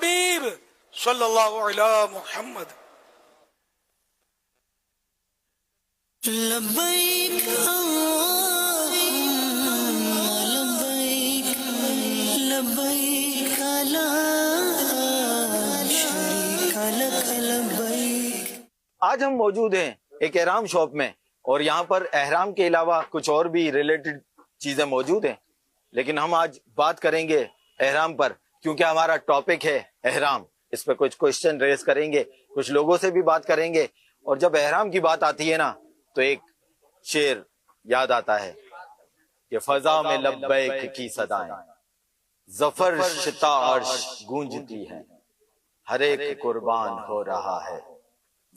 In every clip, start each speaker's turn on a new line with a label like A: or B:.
A: الحبیب صلی اللہ علی محمد.
B: لبیک لبیک لبیک لا شریک لک لبیک.
C: آج ہم موجود ہیں ایک احرام شاپ میں، اور یہاں پر احرام کے علاوہ کچھ اور بھی ریلیٹڈ چیزیں موجود ہیں، لیکن ہم آج بات کریں گے احرام پر، کیونکہ ہمارا ٹاپک ہے احرام. اس پہ کچھ کوشچن ریز کریں گے، کچھ لوگوں سے بھی بات کریں گے. اور جب احرام کی بات آتی ہے نا تو ایک شعر یاد آتا ہے کہ فضا میں لبیک کی صدائیں، ظفر شتا عرش گونجتی ہے، ہر ایک قربان ہو رہا ہے،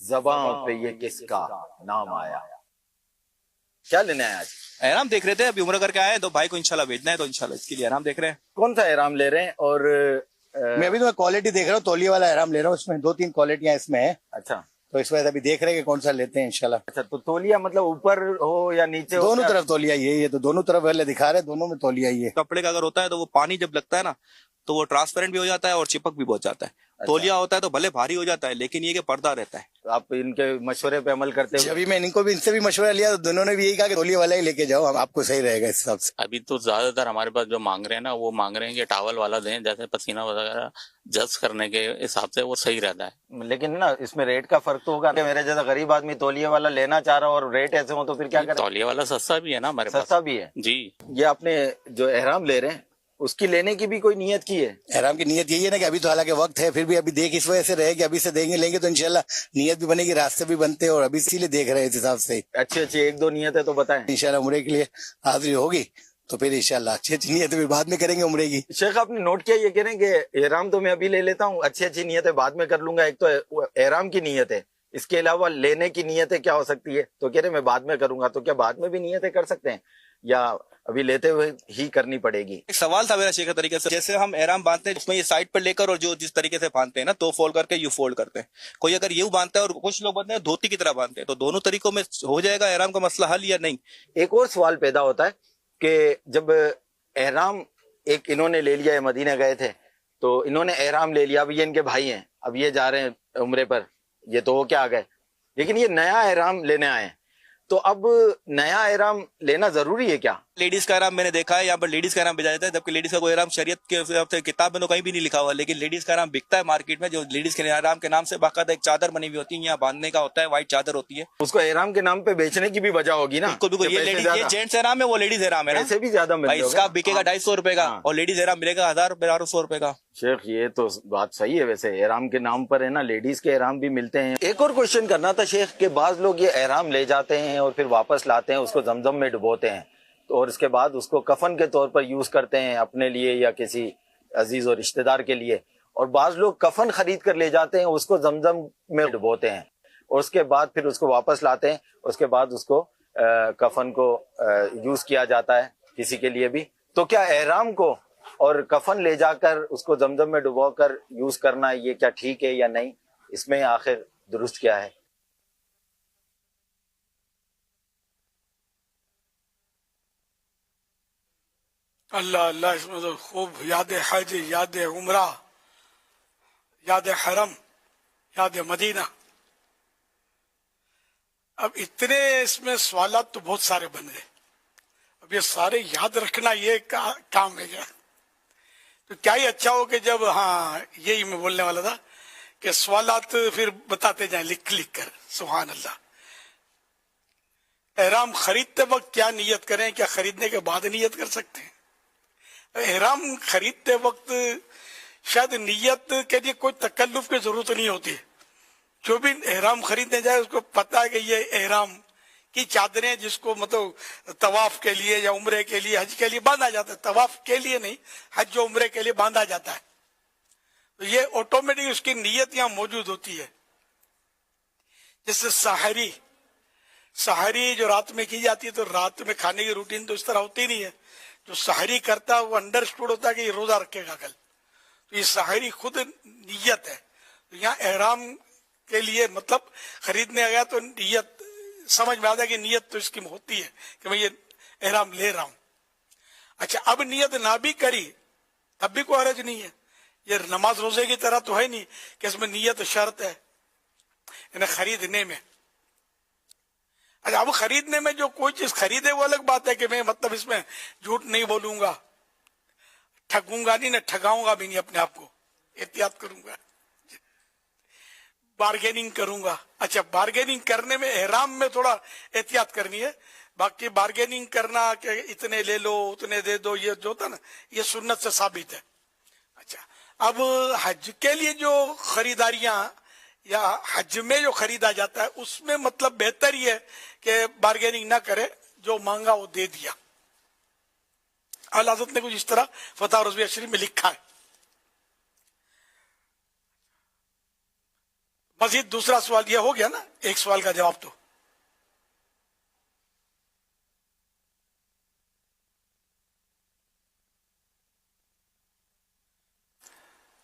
C: زبان پہ یہ کس کا نام آیا. کیا لینا ہے آج؟
D: احرام دیکھ رہے تھے، ابھی عمرہ کر کے آئے تو بھائی کو انشاءاللہ بھیجنا ہے، تو انشاءاللہ اس کے لیے احرام دیکھ رہے ہیں.
C: کون سا احرام لے رہے ہیں؟ اور
E: میں ابھی تو کوالٹی دیکھ رہا ہوں، تولیے والا احرام لے رہا ہوں. اس میں 2-3 کوالٹیاں اس میں ہیں،
C: اچھا
E: تو اس وجہ سے ابھی دیکھ رہے ہیں کہ کون سا لیتے ہیں انشاءاللہ.
C: اچھا، تو تولیہ مطلب اوپر ہو یا نیچے ہو؟
E: دونوں طرف تولیہ یہ ہے، تو دونوں طرف والے دکھا رہے ہیں، دونوں میں تولیہ یہ ہے.
D: کپڑے کا اگر ہوتا ہے تو وہ پانی جب لگتا ہے نا تو وہ ٹرانسپیرنٹ بھی ہو جاتا ہے اور چپک بھی بہت جاتا ہے. تولیہ ہوتا ہے تو بھلے بھاری ہو جاتا ہے لیکن یہ کہ پردہ رہتا ہے.
C: آپ ان کے مشورے پہ عمل کرتے ہیں؟
E: ابھی میں ان سے بھی مشورہ لیا تو دونوں نے بھی یہی کہا کہ تولیے والا ہی لے کے جاؤ، آپ کو صحیح رہے گا اس حساب سے.
F: ابھی تو زیادہ تر ہمارے پاس جو مانگ رہے ہیں نا وہ مانگ رہے ہیں کہ ٹاول والا دیں، جیسے پسینہ وغیرہ جذب کرنے کے حساب سے وہ صحیح رہتا ہے.
C: لیکن نا اس میں ریٹ کا فرق تو ہوگا کہ میرے جیسا غریب آدمی تولیے والا لینا چاہ رہا ہو اور ریٹ ایسے ہو تو پھر کیا کرے؟
F: تولیہ والا سستا بھی ہے نا ہمارے پاس.
C: سستا بھی ہے
F: جی.
C: یہ آپ نے جو احرام لے رہے ہیں اس کی لینے کی بھی کوئی نیت کی ہے؟
E: احرام کی نیت یہی ہے نا کہ ابھی تو حالانکہ وقت ہے، پھر بھی ابھی دیکھ اس وجہ سے رہے کہ ابھی سے دیں گے لیں گے تو انشاءاللہ نیت بھی بنے گی، راستے بھی بنتے ہیں، اور ابھی اسی لیے دیکھ رہے ہیں اس حساب سے.
C: اچھی 1-2 نیتیں تو بتائیں.
E: انشاءاللہ عمرے کے لیے حاضری ہوگی تو پھر انشاءاللہ اچھی نیت بھی بعد میں کریں گے عمرے کی.
C: شیخ آپ نے نوٹ کیا یہ کہہ رہے ہیں کہ احرام تو میں ابھی لے لیتا ہوں، اچھی نیتیں بعد میں کر لوں گا. ایک تو احرام کی نیت ہے، اس کے علاوہ لینے کی نیتیں کیا ہو سکتی ہے؟ تو کہہ رہے میں بعد میں کروں گا. تو کیا بعد میں بھی نیتیں کر سکتے ہیں یا ابھی لیتے ہوئے ہی کرنی پڑے گی؟
D: ایک سوال تھا میرا شیخ کا طریقے سے، جیسے ہم احرام باندھتے ہیں اس میں یہ سائڈ پر لے کر اور جو جس طریقے سے باندھتے ہیں نا تو فولڈ کر کے یوں فولڈ کرتے ہیں، کوئی اگر یوں باندھتا ہے اور کچھ لوگ باندھتے ہیں دھوتی کی طرح باندھتے ہیں، تو دونوں طریقوں میں ہو جائے گا احرام کا مسئلہ حل یا نہیں؟
C: ایک اور سوال پیدا ہوتا ہے کہ جب احرام ایک انہوں نے لے لیا ہے، مدینہ گئے تھے تو انہوں نے احرام لے لیا، اب یہ ان کے بھائی ہیں، اب یہ جا رہے ہیں عمرے پر، یہ تو ہو کے آ گئے، لیکن یہ نیا احرام لینے آئے ہیں، تو اب نیا احرام لینا ضروری ہے کیا؟
D: لیڈیز کا احرام میں نے دیکھا ہے یہاں پر لیڈیز کا احرام بھیجا جاتا ہے، جبکہ لیڈیز کا کوئی احرام شریعت کے کتاب میں تو کہیں بھی نہیں لکھا ہوا، لیکن لیڈیز کا احرام بکتا ہے مارکیٹ میں، جو لیڈیز کے احرام کے نام سے باقاعدہ ایک چادر بنی ہوئی ہوتی ہے، یہاں باندھنے کا ہوتا ہے، وائٹ چادر ہوتی ہے.
C: اس کو احرام کے نام پہ بیچنے کی بھی وجہ ہوگی نا؟
D: بالکل یہ لیڈیز، یہ جینٹس احرام ہے، وہ لیڈیز احرام ہے،
C: ایسے بھی زیادہ ملتے
D: اس کا بکے گا 250 روپے کا اور لیڈیز احرام ملے گا 1200 روپے کا.
C: شیخ یہ تو بات صحیح ہے، ویسے احرام کے نام پر ہے نا لیڈیز کے احرام بھی ملتے ہیں. ایک اور کوشچن کرنا تھا شیخ کہ بعض لوگ یہ احرام لے جاتے ہیں اور پھر واپس لاتے ہیں، اس کو زمزم میں ڈبوتے ہیں اور اس کے بعد اس کو کفن کے طور پر یوز کرتے ہیں اپنے لیے یا کسی عزیز اور رشتہ دار کے لیے، اور بعض لوگ کفن خرید کر لے جاتے ہیں، اس کو زمزم میں ڈبوتے ہیں اور اس کے بعد پھر اس کو واپس لاتے ہیں، اس کے بعد اس کو کفن کو یوز کیا جاتا ہے کسی کے لیے بھی. تو کیا احرام کو اور کفن لے جا کر اس کو زمزم میں ڈبو کر یوز کرنا یہ کیا ٹھیک ہے یا نہیں؟ اس میں آخر درست کیا ہے؟
A: اللہ اللہ، اس میں تو خوب یاد حج، یاد عمرہ، یاد حرم، یاد مدینہ. اب اتنے اس میں سوالات تو بہت سارے بن گئے، اب یہ سارے یاد رکھنا یہ کام ہے کیا؟ تو کیا ہی اچھا ہو کہ جب، ہاں یہی میں بولنے والا تھا کہ سوالات پھر بتاتے جائیں لکھ کر. سبحان اللہ. احرام خریدتے وقت کیا نیت کریں؟ کیا خریدنے کے بعد نیت کر سکتے ہیں؟ احرام خریدتے وقت شاید نیت کے لیے کوئی تکلف کی ضرورت نہیں ہوتی. جو بھی احرام خریدنے جائے اس کو پتا ہے کہ یہ احرام کی چادریں جس کو مطلب طواف کے لیے یا عمرے کے لیے، حج کے لیے باندھا جاتا ہے، طواف کے لیے نہیں، حج و عمرے کے لیے باندھا جاتا ہے. تو یہ آٹومیٹک اس کی نیت یہاں موجود ہوتی ہے. جیسے سحری جو رات میں کی جاتی ہے، تو رات میں کھانے کی روٹین تو اس طرح ہوتی نہیں ہے. جو سحری کرتا ہے وہ انڈرسٹوڈ ہوتا ہے کہ یہ روزہ رکھے گا کل، تو یہ سحری خود نیت ہے. تو یہاں احرام کے لیے مطلب خریدنے گیا تو نیت سمجھ میں آتا ہے کہ نیت تو اس کی ہوتی ہے کہ میں یہ احرام لے رہا ہوں. اچھا، اب نیت نہ بھی کری تب بھی کوئی حرج نہیں ہے. یہ نماز روزے کی طرح تو ہے نہیں کہ اس میں نیت شرط ہے یعنی خریدنے میں. اچھا اب خریدنے میں جو کوئی چیز خریدے وہ الگ بات ہے کہ میں مطلب اس میں جھوٹ نہیں بولوں گا, ٹھگوں گا نہیں, نہ ٹھگاؤں گا بھی نہیں, اپنے آپ کو احتیاط کروں گا, بارگیننگ کروں گا. اچھا بارگیننگ کرنے میں احرام میں تھوڑا احتیاط کرنی ہے, باقی بارگیننگ کرنا کہ اتنے لے لو اتنے دے دو یہ جو ہوتا نا یہ سنت سے ثابت ہے. اچھا اب حج کے لیے جو خریداریاں یا حج میں جو خریدا جاتا ہے اس میں مطلب بہتر ہی ہے کہ بارگیننگ نہ کرے, جو مانگا وہ دے دیا. اعلیٰ حضرت نے کچھ اس طرح فتح رضویہ شریف میں لکھا ہے. مزید دوسرا سوال یہ ہو گیا نا, ایک سوال کا جواب تو